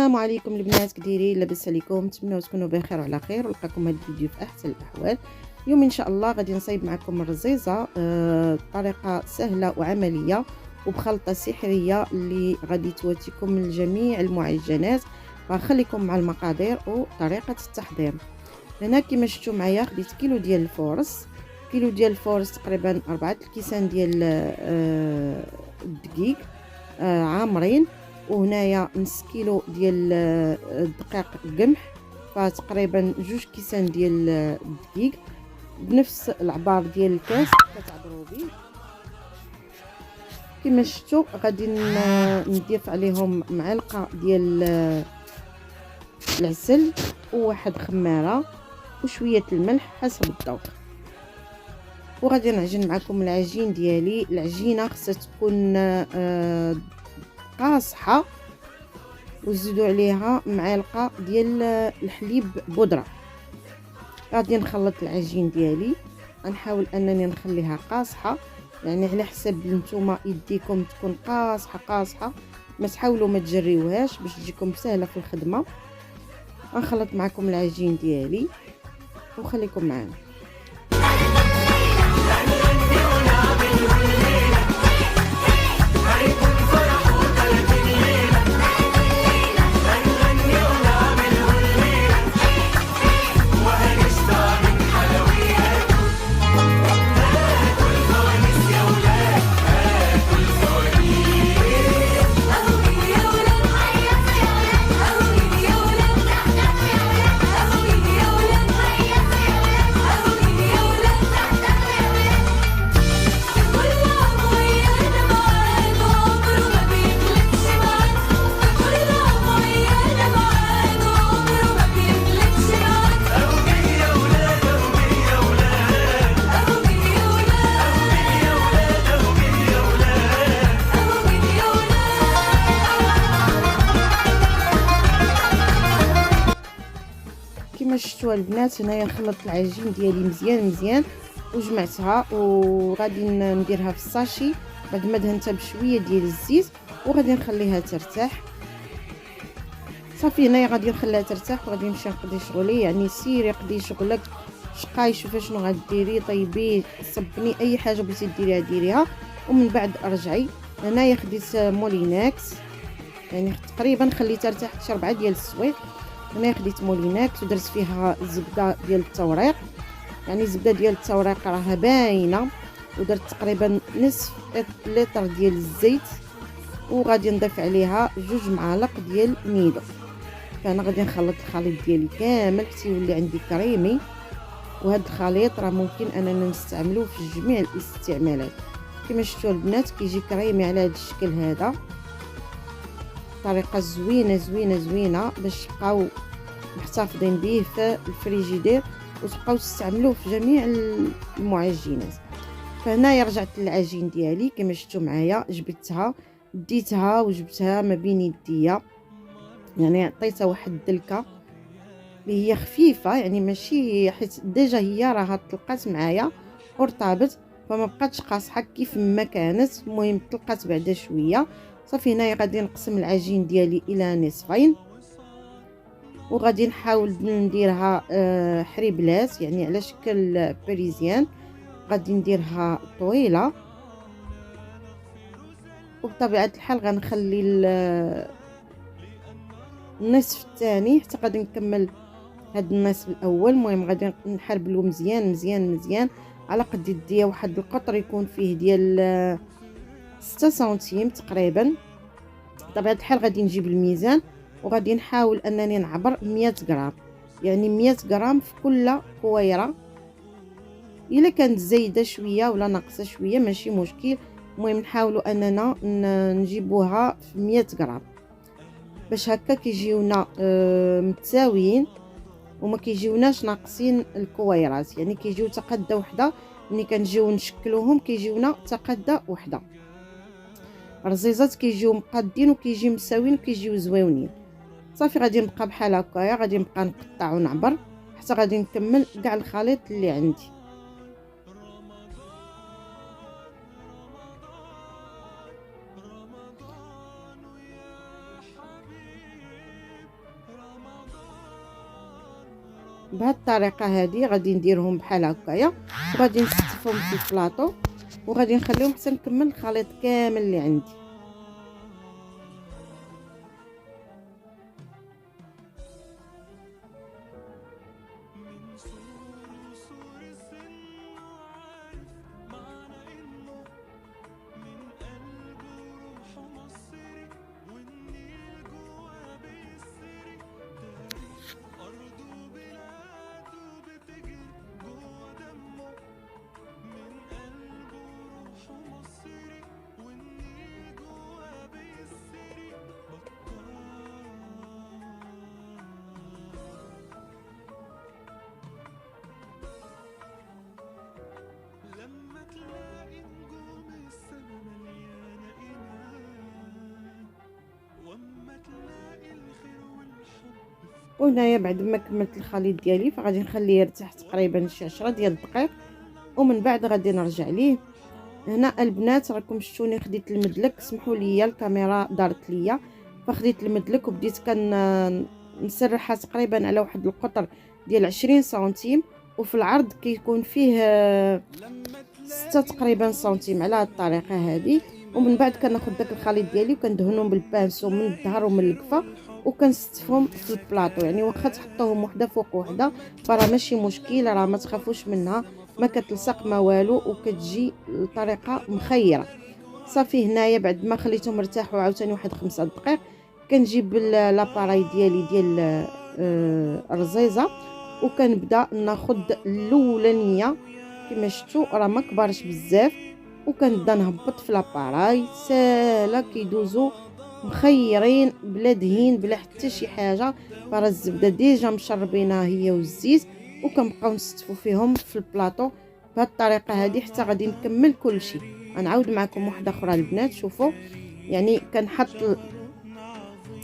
السلام عليكم البنات، كديرين؟ لاباس عليكم؟ نتمنى تكونوا بخير وعلى خير ولقاكم هذا الفيديو في احسن الاحوال. اليوم ان شاء الله غادي نصايب معكم الرزيزه بطريقه سهله وعمليه وبخلطه سحريه اللي غادي تواتيكم من جميع المعجنات. غنخليكم مع المقادير وطريقه التحضير. هنا كما شفتوا معايا خديت كيلو ديال الفورص، تقريبا 4 الكيسان ديال الدقيق عامرين، وهنايا نص كيلو ديال الدقيق قمح، فتقريبا 2 كيسان ديال الدقيق بنفس العبار ديال الكاس كتعبروا به. كما شفتوا غادي نضيف عليهم معلقه ديال العسل وواحد خماره وشويه الملح حسب الذوق، وغادي نعجن معكم العجين ديالي. العجينه خصها تكون قاصحه، وزيدوا عليها معلقه ديال الحليب بودره. غادي نخلط العجين ديالي، غنحاول انني نخليها قاصحه، يعني على حسب نتوما يديكم تكون قاصحه، ما تحاولوا ما تجريوهاش باش تجيكم سهله في الخدمه. غنخلط معكم العجين ديالي وخليكم معنا. كما شفتوا البنات، هنايا خلطت العجين ديالي مزيان وجمعتها، وغادي نديرها في الساشي بعد ما دهنتها بشويه ديال الزيت، وغادي نخليها ترتاح. صافي هنايا غادي نخليها ترتاح وغادي نمشي نقضي شغلي، يعني سيري قضي شغلك، شقاي شوفي شنو غديري، طيبي صبني اي حاجه بغيتي ديريها ديريها، ومن بعد ارجعي. هنايا خديت موليناكس، يعني تقريبا خليتها ارتاحت شي 4 ديال السوايع. هنا خديت موليناكس ودرت فيها الزبده ديال التوريق، يعني الزبده ديال التوريق راها باينه، ودرت تقريبا نصف لتر ديال الزيت، وغادي نضيف عليها 2 معالق ديال نيدو. فانا غادي نخلط الخليط ديالي كامل حتى يولي عندي كريمي، وهذا الخليط راه ممكن اننا نستعملوه في جميع الاستعمالات. كما شفتوا البنات كيجي كريمي على هذا الشكل هذا، طريقه زوينه باش تبقاو محتفظين به في الفريجيدير وتبقاو تستعملوه في جميع المعجنات. فهنايا رجعت للعجين ديالي كما شفتوا معايا، جبدتها ديتها وجبتها ما بين يديا، يعني عطيتها واحد الدلكه اللي هي خفيفه، يعني ماشي حيت ديجا هي راها طلقات معايا ورطابت، فما بقاتش قاصحه كيف ما كانت. المهم طلقات بعدا شويه. صافي هنايا غادي نقسم العجين ديالي الى نصفين، وغادي نحاول نديرها حريبلات، يعني على شكل باريزيان. غادي نديرها طويله، وبطبيعه الحال غنخلي النصف الثاني حتى غادي نكمل هذا النصف الاول. المهم غادي نحربلو مزيان على قد يديا، واحد القطر يكون فيه ديال 6 سنتيم تقريبا. بطبيعه الحال غادي نجيب الميزان وغادي نحاول انني نعبر 100 غرام، يعني 100 غرام في كل كويره. الا كانت زايده شويه ولا ناقصه شويه ماشي مشكل، المهم نحاولوا اننا نجيبوها في 100 غرام باش هكا كيجيونا متساويين وما كيجيوناش ناقصين الكويرات، يعني كيجيو تقاده وحده. ملي كنجيو نشكلوهم كيجيونا تقاده وحده. الرزيزات كيجيو مقادين وكيجيو مساويين وكيجيو زويونين. صافي غادي نبقى بحال هكايا، غادي نبقى نقطع ونعبر حتى غادي نكمل كاع الخليط اللي عندي. بهذه الطريقه هذه غادي نديرهم بحال هكايا، وغادي نستفهم في البلاطو، وغادي نخليهم حتى نكمل الخليط كامل اللي عندي. وهنايا بعد ما كملت الخليط ديالي فغادي نخليه يرتاح تقريبا شي 10 ديال الدقائق، ومن بعد غادي نرجع ليه. هنا البنات راكم شفتوني خديت المدلك، سمحوا لي الكاميرا دارت ليا، فخديت المدلك وبديت نسرحها تقريبا على واحد القطر ديال 20 سنتيم، وفي العرض كيكون فيه 6 تقريبا سنتيم على هذه الطريقه هذه. ومن بعد كناخذ داك الخليط ديالي وكندهنهم بالبانسو من الظهر ومن القفا، وكنستفهم في البلاطو. يعني واخا تحطوهم وحده فوق وحده فراه ماشي مشكل، راه ما تخافوش منها، ما كتلصق ما والو، وكتجي الطريقه مخيره. صافي هنايا بعد ما خليتهم ارتاحوا عاوتاني واحد 5 دقائق كنجيب لاباراي ديالي ديال الرزيزه، وكنبدا ناخذ الاولانيه كما شفتوا راه ما كبارش بزاف، وكنبدا نهبط في لاباراي ساهله كيدوزو مخيرين بلا دهين بلا حتى شي حاجه. فراه الزبده ديجا مشربينها هي والزيت، وكنبقاو نستفوا فيهم في البلاطو بهذه الطريقه هذه حتى غادي نكمل كل شيء. غنعاود معكم واحده اخرى البنات. شوفوا يعني كنحط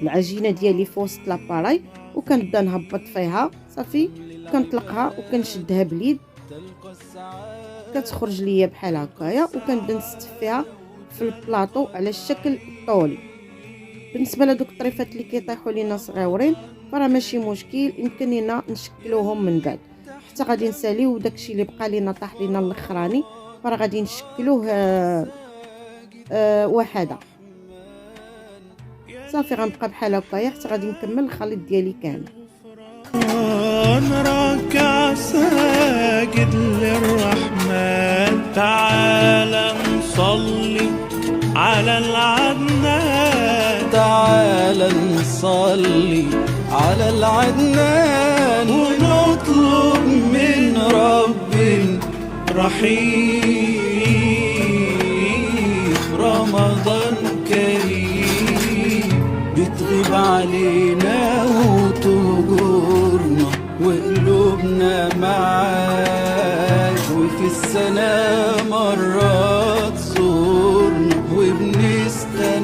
العجينه ديالي في وسط لاباراي وكنبدا نهبط فيها، صافي كنطلقها وكنشدها باليد كتخرج ليا بحال هكايا، وكنبدا نستف فيها في البلاطو على الشكل الطولي. بالنسبه لدوك الطريفات اللي كيطيحوا لينا صغيورين فراه ماشي مشكل، يمكن لينا نشكلوهم من بعد، حتى غادي نساليو داكشي اللي بقى لينا طاح لينا الاخراني فراه غادي نشكلوه وحده. صافي غنبقى بحال هكايا حتى غادي نكمل الخليط ديالي كامل. راكع ساجد للرحمن، تعال نصلي على العدنان، تعال نصلي على العدنان، ونطلب من رب رحيم رمضان كريم، بتغيب علينا وتهجرنا وقلوبنا معاك، وفي السنة مرات زورنا وبنستناك،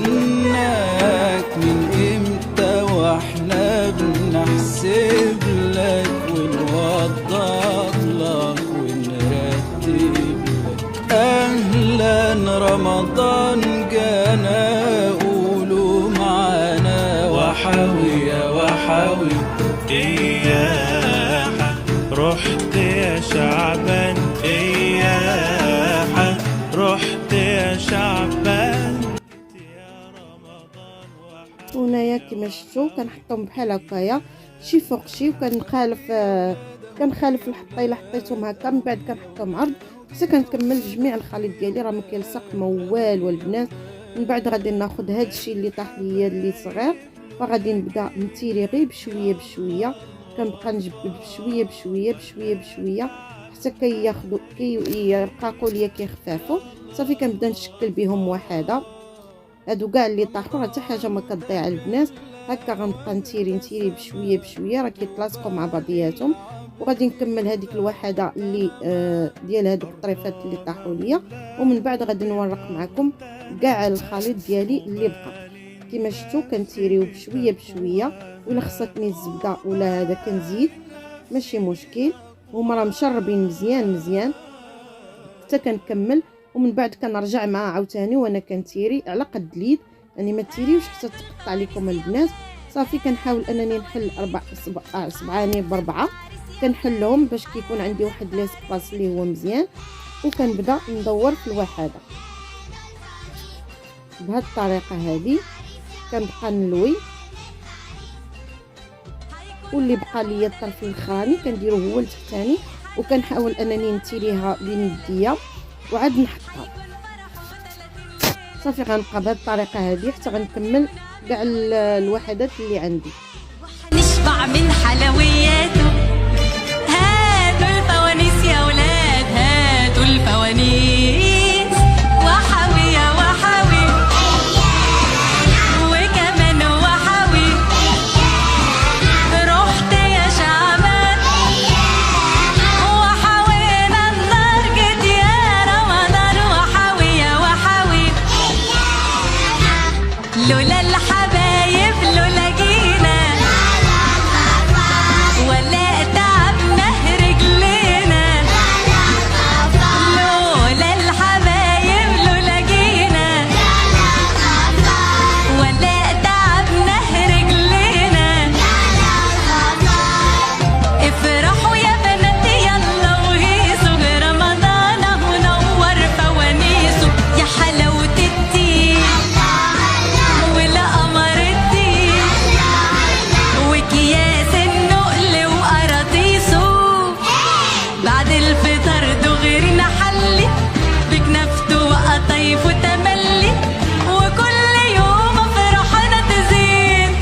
من امتى واحنا بنحسب لك ونوضح لك ونرتب لك. اهلا رمضان جانا، قولوا معانا وحاوي يا وحاوي. إياها رحت يا شعبان، إياها رحت يا شعبان يا رمضان. هنايا كما شفتوا كنحطهم بحال هكايا شي فوق شي، كنخالف الحطه الا حطيتهم هكا من بعد كنحطهم عرض حتى كنكمل جميع الخليط ديالي، راه ما كيلصق ما والو البنات. من بعد غادي ناخذ هذا الشيء اللي طاح ليا اللي صغير، فغادي نبدا نتيري غير بشويه بشويه، كنبقى نجبد بشويه بشويه بشويه بشويه حتى كياخذوا كيرقاقوا ليا كيخفافوا. صافي كنبدا نشكل بهم وحده، هادو كاع اللي طاحوا راه حتى حاجه ما كتضيع البنات. هكا غنبقى نتيري بشويه بشويه راه كيتلاصقوا مع بعضياتهم، وغادي نكمل هذيك الوحده اللي ديال هادوك الطريفات اللي طاحوا ليا. ومن بعد غادي نورق معكم كاع الخليط ديالي اللي بقى. كما شفتوا كنتيريو بشويه بشويه، ولا خصتني الزبده ولا هذا كنزيد ماشي مشكل. هما راه مشربين مزيان مزيان حتى كنكمل، ومن بعد كنرجع معاه عاوتاني وانا كنتيري على قد اليد، يعني ما تيريوش حتى تقطع لكم البنات. صافي كنحاول انني نحل 4 صبعاني ب4 كنحلهم باش كيكون عندي واحد ليسباس اللي هو مزيان، وكنبدا ندور في الوحده بهذه الطريقه هذه. كنبقى نلوي، واللي بقى ليا الطرف الاخراني كنديرو هو التحتاني، وكنحاول انني نتيليها بين يديا وعاد نحطها. صافي غنبقى بهذه الطريقه هذه حتى غنكمل كاع الوحدات اللي عندي. نشبع من حلوياته، هاتوا الفوانيس يا ولاد، هاتوا الفوانيس، وحوي يا وحوي، وكمان وحوي، رحت يا شعبان وحوينا النار، جيت يا رمضان، وحوي يا وحوي، لولا الحبايب لولا جينا ولا تعبنا رجلينا، لولا الحبايب لولا جينا ولا تعبنا رجلينا، افرحوا يا بنات يلا وهيصوا، برمضان اهو نور فوانيسه، يا حلاوة الدين والقمر الدين وكياس النقل وقراطيسه، بعد الفطر دغري نحلي بكنافته وقطايف وتملي، وكل يوم فرحنا تزيد،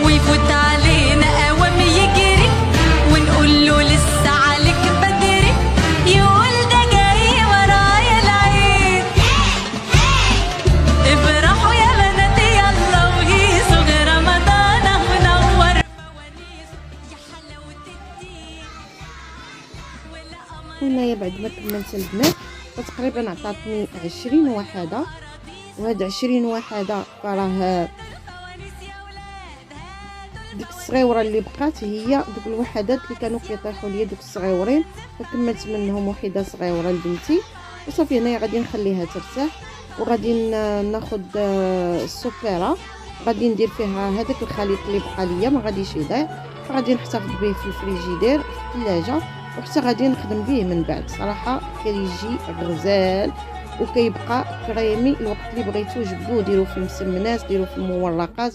ويفوت علينا اوام يجري ونقول له لسه عليك بدري، يقول ده جاي ورايا العيد، افرحوا يا بنات يلا وهيصوا، رمضان اهو نور فوانيسه، يا حلاوة الدين والقمر. هنايا بعد ما كملت البنات فتقريبا عطاتني 20 وحده، وهاد 20 وحده راه ديك الصغيوره اللي بقات هي دوك الوحدات اللي كانوا كيطيحوا ليا دوك الصغيورين، فكملت منهم وحده صغيره لبنتي. وصافي هنايا غادي نخليها ترتاح، وغادي ناخذ السوبيره غادي ندير فيها هذاك الخليط اللي بقى ليا ما غاديش يضيع، فغادي نحتفظ به في الفريجيدير في الثلاجه، وحتى غادي نخدم به من بعد. صراحه كيجي غزال وكيبقى كريمي. الوقت اللي بغيتو جبدوه ديروه في المسمنات، ديروه في المورقات،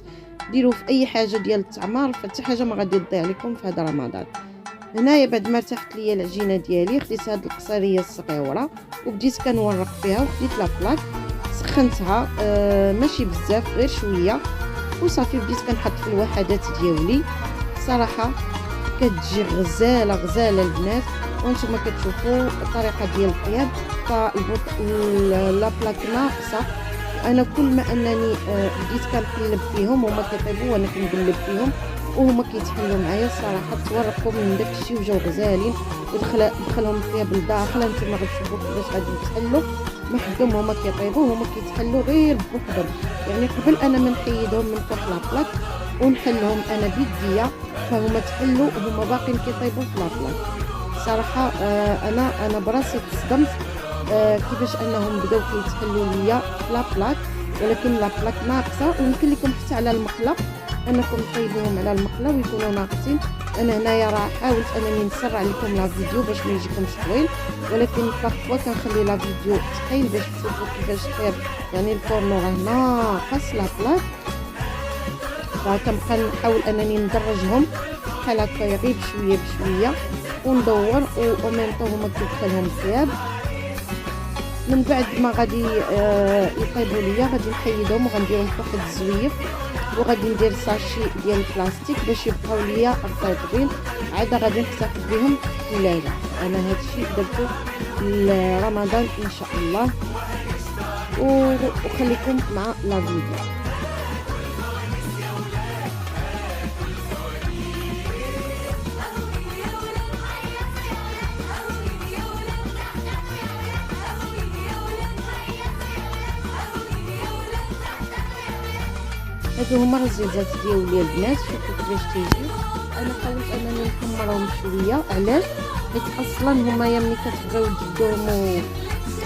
ديروه في اي حاجه ديال التعمار، فحتى حاجه ما غادي تضيع لكم في هذا رمضان. هنايا بعد ما ارتاحت ليا العجينه ديالي خديت هاد القصريه الصغيره وبديت كنورق فيها، وخديت لابلاك سخنتها ماشي بزاف غير شويه، وصافي بديت كنحط في الوحدات ديالي. صراحه كتجي غزاله غزاله البنات، وانتم كتشوفوا الطريقه ديال الطياب. لابلاك ناقصه، انا كل ما انني بديت كنقلب فيهم هما كيطيبوا وانا كنقلب فيهم وهما كيتحلوا معايا. الصراحه تورقوا من داكشي وجاو غزالين، ودخلهم الطياب لداخل. انتم غتشوفوا كيفاش غادي يتحلوا، ما حدهم هما كيطيبوا هما كيتحلوا غير بوحدهم، يعني قبل انا ما نحيدهم من فوق لابلاك ونحلهم انا بيديا، فهما تحلوا وهما باقيين كيطيبوا في لابلاك. صراحه انا براسي تصدمت كيفاش انهم بداو كيتحلوا ليا في لابلاك، ولكن لابلاك ناقصه. ويمكن لكم حتى على المقله انكم طيبوهم على المقله ويكونوا ناقصين. انا هنايا راه حاولت انني نسرع لكم لا فيديو باش ما يجيكمش طويل، ولكن فاخوا كنخلي لا فيديو ثقيل باش تشوفوا كيفاش طيب. يعني الفورنو راه ناقص لابلاك، فكنبقى نحاول انني ندرجهم بحال هكا غير بشويه بشويه وندور، و ميم طون هما كيدخلهم الطياب. من بعد ما غادي يطيبوا ليا غادي نحيدهم وغنديرهم في واحد الزويف، وغادي ندير ساشي ديال البلاستيك باش يبقاو ليا رطيبين، عاد غادي نحتفظ بهم في الثلاجه. انا هادشي درتو لرمضان ان شاء الله، وخليكم مع لا فيديو. هادو هما الرزيزات ديالي البنات، شوفوا كيفاش تيجي. انا حاولت انني نحمرهم شويه، علاش؟ حيت اصلا هما ملي كتبغيو تجدوهم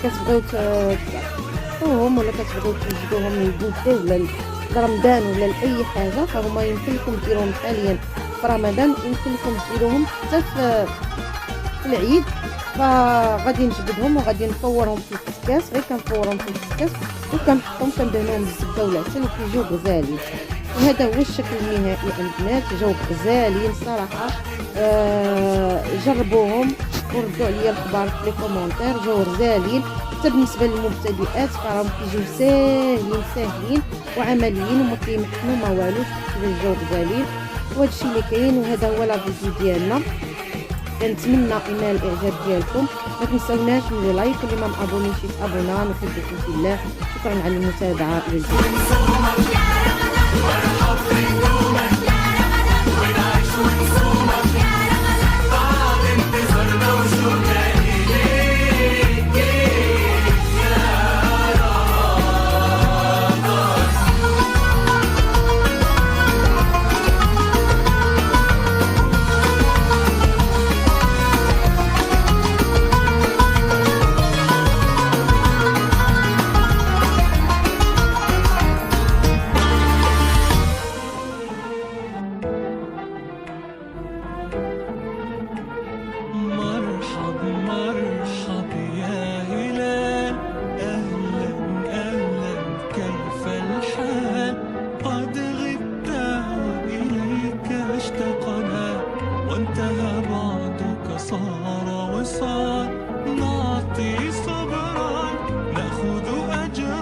كتبغيو تحطوهم ولا كتبغيو توجدوهم للبوتي ولا لرمضان ولا لاي حاجه، فهما يمكن لكم ديروهم حاليا في رمضان يمكن لكم ديروهم حتى في العيد. فغادي نجبدهم وغادي نفورهم في الكسكاس، غير كنفورهم في الكسكاس وكنحطهم كندهنهم بالزبده والعسل وكيجيو غزالين. وهذا هو الشكل النهائي البنات، جاو غزالين صراحه. جربوهم وردوا عليا الخبار في لي كومونتير، جاو غزالين. حتى بالنسبه للمبتدئات فراهم كيجيو ساهلين وعمليين وما كيمحنوا ما والو، كيفاش جاو غزالين. وهذا الشيء اللي كاين، وهذا هو لا فيديو ديالنا. كنتمنى ينال الاعجاب ديالكم، ما تنساوناش من لايك، واللي ما مابونيش يتابونا. نحبكم في الله، شكرا على المتابعه. الى الجزائر.